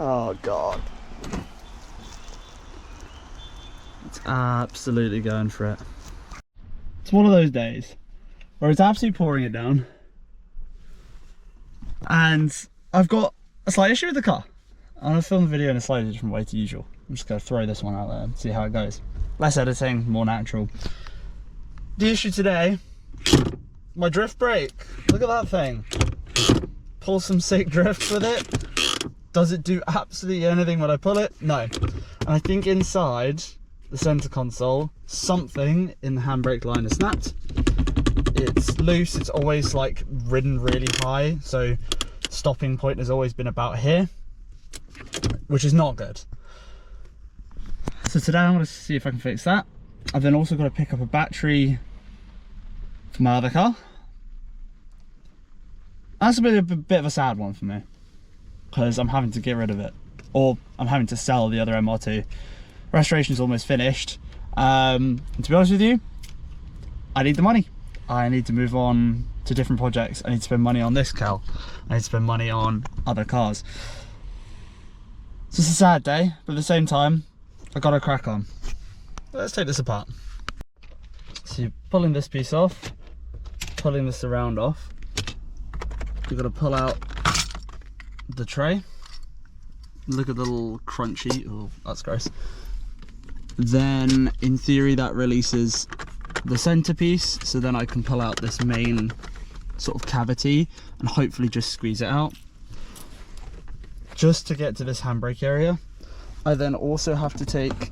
Oh God. It's absolutely going for it. It's one of those days where it's absolutely pouring it down. And I've got a slight issue with the car. I'm gonna film the video in a slightly different way to usual. I'm just gonna throw this one out there and see how it goes. Less editing, more natural. The issue today, my drift brake. Look at that thing. Pull some sick drift with it. Does it do absolutely anything when I pull it? No. And I think inside the center console, something in the handbrake line has snapped. It's loose, it's always like ridden really high, so stopping point has always been about here, which is not good. So today I'm going to see if I can fix that. I've then also got to pick up a battery for my other car. That's a bit of a sad one for me, because I'm having to get rid of it, or I'm having to sell the other MR2. Restoration's almost finished, and to be honest with you, I need the money. I need to move on to different projects. I need to spend money on this car. I need to spend money on other cars. So it's a sad day, but at the same time, I gotta crack on. Let's take this apart. So you're pulling this piece off, pulling the surround off. You've got to pull out the tray. Look at the little crunchy, oh, that's gross. Then, in theory, that releases the centerpiece, so then I can pull out this main sort of cavity and hopefully just squeeze it out. Just to get to this handbrake area, I then also have to take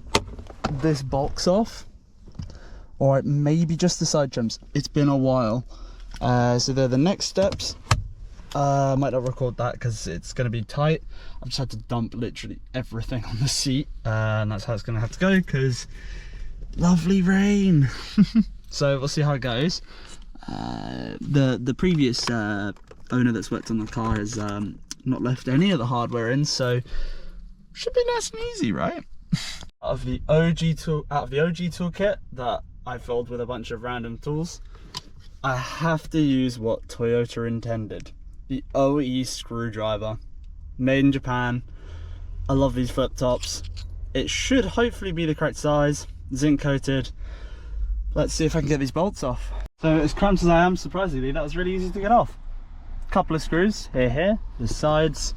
this box off, or maybe just the side jumps. It's been a while, so they're the next steps. I might not record that because it's going to be tight. I've just had to dump literally everything on the seat, and that's how it's going to have to go, because lovely rain. So we'll see how it goes. The previous owner that's worked on the car has not left any of the hardware in, so should be nice and easy, right? Out of the OG toolkit that I filled with a bunch of random tools, I have to use what Toyota intended. The OE screwdriver, made in Japan. I love these flip tops. It should hopefully be the correct size, zinc coated. Let's see if I can get these bolts off. So as cramped as I am, surprisingly, that was really easy to get off. A couple of screws here, the sides,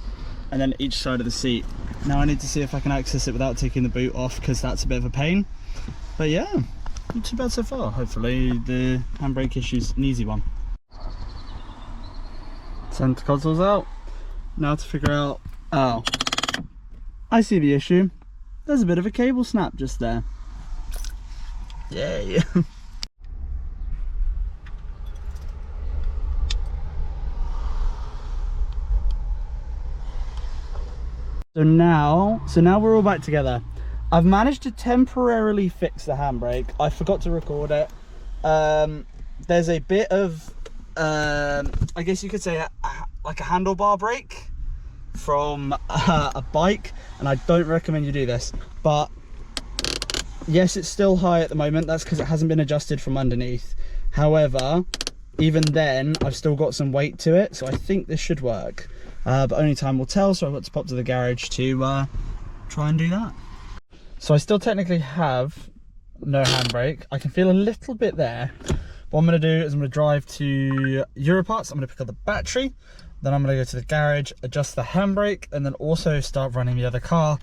and then each side of the seat. Now I need to see if I can access it without taking the boot off, because that's a bit of a pain. But yeah, not too bad so far. Hopefully the handbrake issue's an easy one. Center console's out. Now to figure out, oh, I see the issue. There's a bit of a cable snap just there. Yay. So now we're all back together. I've managed to temporarily fix the handbrake. I forgot to record it. There's a bit of, I guess you could say like a handlebar brake from a bike, and I don't recommend you do this, but yes, it's still high at the moment. That's because it hasn't been adjusted from underneath. However, even then I've still got some weight to it, so I think this should work, but only time will tell. So I've got to pop to the garage to try and do that. So I still technically have no handbrake. I can feel a little bit there. What I'm going to do is I'm going to drive to Europarts. I'm going to pick up the battery, then I'm going to go to the garage, adjust the handbrake, and then also start running the other car,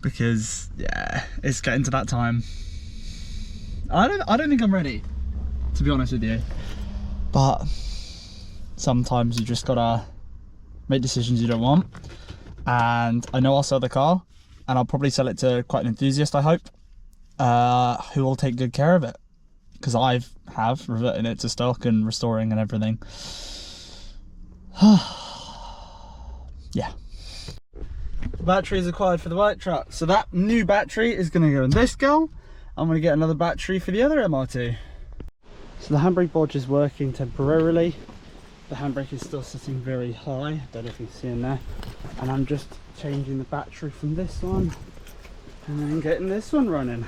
because yeah, it's getting to that time. I don't think I'm ready, to be honest with you, but sometimes you just gotta make decisions you don't want. And I know I'll sell the car, and I'll probably sell it to quite an enthusiast, I hope, who will take good care of it, because I have reverting it to stock and restoring and everything. Yeah. Battery is acquired for the white truck, so that new battery is going to go in this girl. I'm going to get another battery for the other MR2. So the handbrake bodge is working temporarily. The handbrake is still sitting very high, I don't know if you can see in there, and I'm just changing the battery from this one and then getting this one running.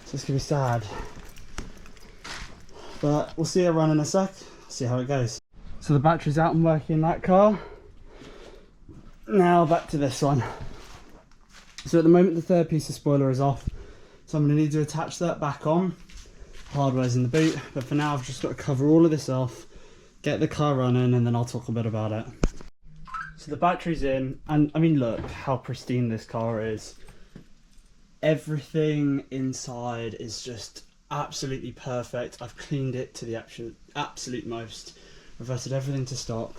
So it's going to be sad, but we'll see it run in a sec, see how it goes. So the battery's out and working in that car. Now back to this one. So at the moment the third piece of spoiler is off, so I'm going to need to attach that back on. Hardware's in the boot, but for now I've just got to cover all of this off, get the car running, and then I'll talk a bit about it. So the battery's in, and I mean look how pristine this car is. Everything inside is just absolutely perfect. I've cleaned it to the absolute most, reverted everything to stock.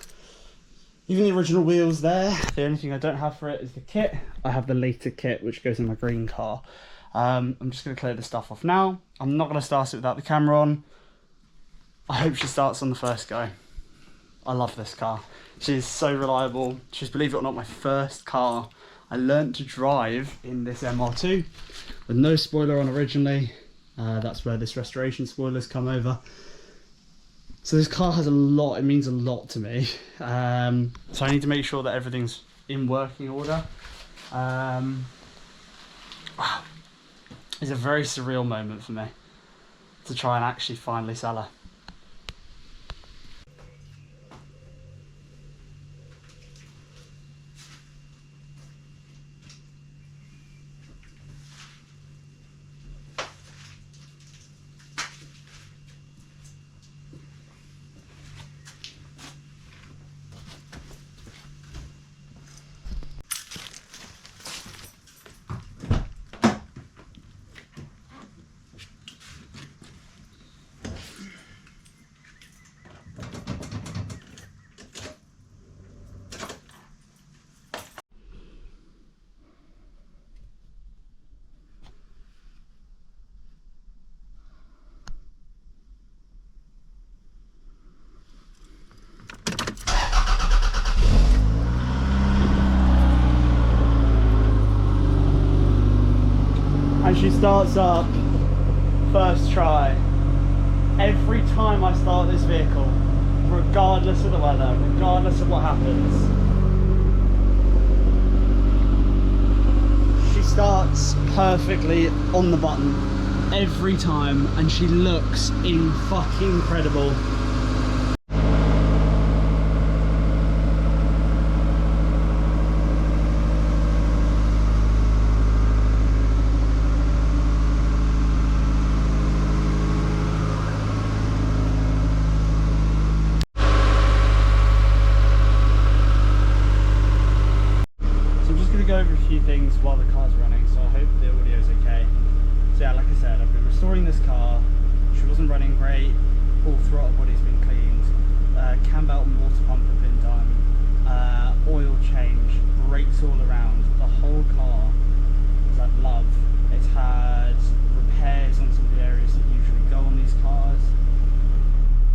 Even the original wheels there. The only thing I don't have for it is the kit. I have the later kit which goes in my green car. I'm just going to clear the stuff off now. I'm not going to start it without the camera on. I hope she starts on the first go. I love this car. She's so reliable. She's, believe it or not, my first car I learnt to drive in this MR2 with no spoiler on originally. That's where this restoration spoiler's come over. So this car has a lot, it means a lot to me. So I need to make sure that everything's in working order. Wow. It's a very surreal moment for me to try and actually finally sell her. And she starts up first try. Every time I start this vehicle, regardless of the weather, regardless of what happens, she starts perfectly on the button every time, and she looks fucking incredible. Go over a few things while the car's running, so I hope the audio is okay. So yeah, like I said, I've been restoring this car. She wasn't running great. All throttle body's been cleaned. Cam belt and water pump have been done. Oil change, brakes all around. The whole car is like love. It's had repairs on some of the areas that usually go on these cars.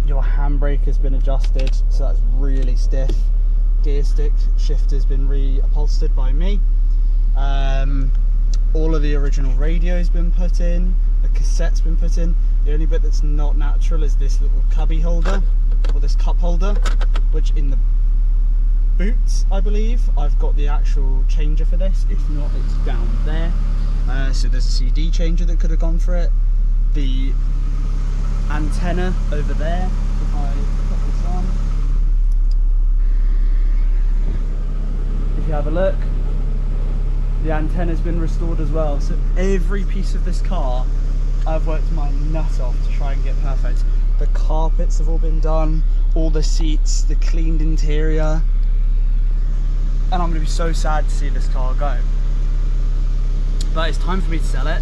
Your handbrake has been adjusted, so that's really stiff. Gear stick shifter's been reupholstered by me. All of the original radio's been put in, the cassette's been put in. The only bit that's not natural is this little cubby holder, or this cup holder, which in the boot, I believe, I've got the actual changer for this. If not, it's down there. So there's a CD changer that could have gone for it. The antenna over there, if I put this on, if you have a look, the antenna's been restored as well. So every piece of this car I've worked my nut off to try and get perfect. The carpets have all been done, all the seats, the cleaned interior, and I'm going to be so sad to see this car go. But it's time for me to sell it,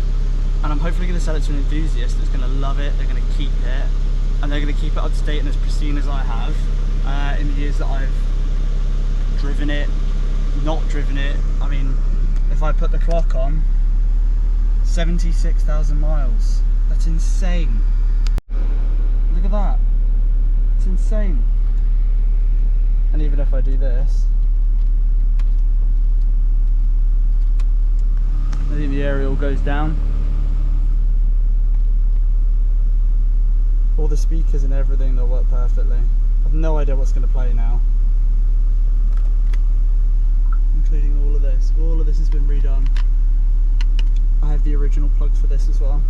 and I'm hopefully going to sell it to an enthusiast that's going to love it, they're going to keep it, and they're going to keep it up to date and as pristine as I have in the years that I've driven it, not driven it. I mean, if I put the clock on, 76,000 miles. That's insane. Look at that. It's insane. And even if I do this, I think the aerial goes down. All the speakers and everything, they'll work perfectly. I have no idea what's going to play now. Including all of this. All of this has been redone. I have the original plug for this as well,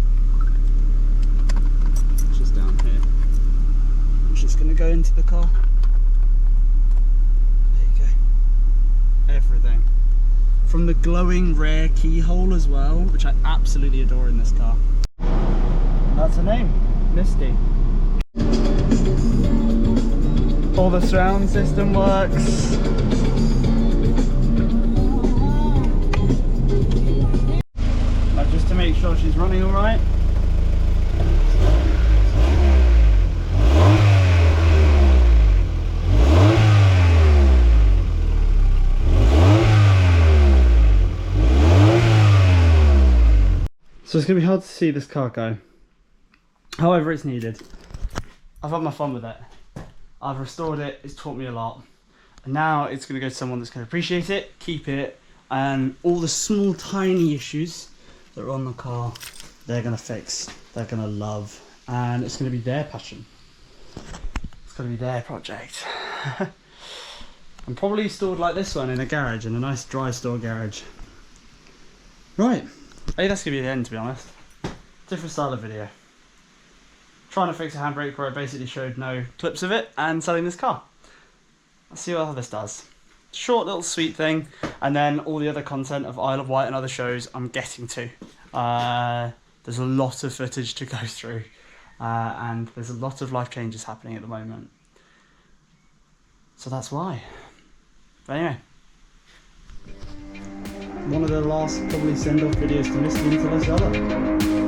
which is down here. I'm just going to go into the car. There you go. Everything. from the glowing rear keyhole as well, which I absolutely adore in this car. And that's her name, Misty. All the surround system works. Now just to make sure she's running all right. So it's going to be hard to see this car go. However, it's needed. I've had my fun with it. I've restored it, it's taught me a lot. And now it's going to go to someone that's going to appreciate it, keep it, and all the small tiny issues that are on the car, they're going to fix, they're going to love, and it's going to be their passion. It's going to be their project. I'm probably stored like this one in a garage, in a nice dry store garage. Right. Hey, that's going to be the end, to be honest. Different style of video. Trying to fix a handbrake where I basically showed no clips of it, and selling this car. Let's see what this does. Short little sweet thing, and then all the other content of Isle of Wight and other shows I'm getting to. There's a lot of footage to go through, and there's a lot of life changes happening at the moment. So that's why. But anyway. One of the last probably send-off videos to Misty until I sell her.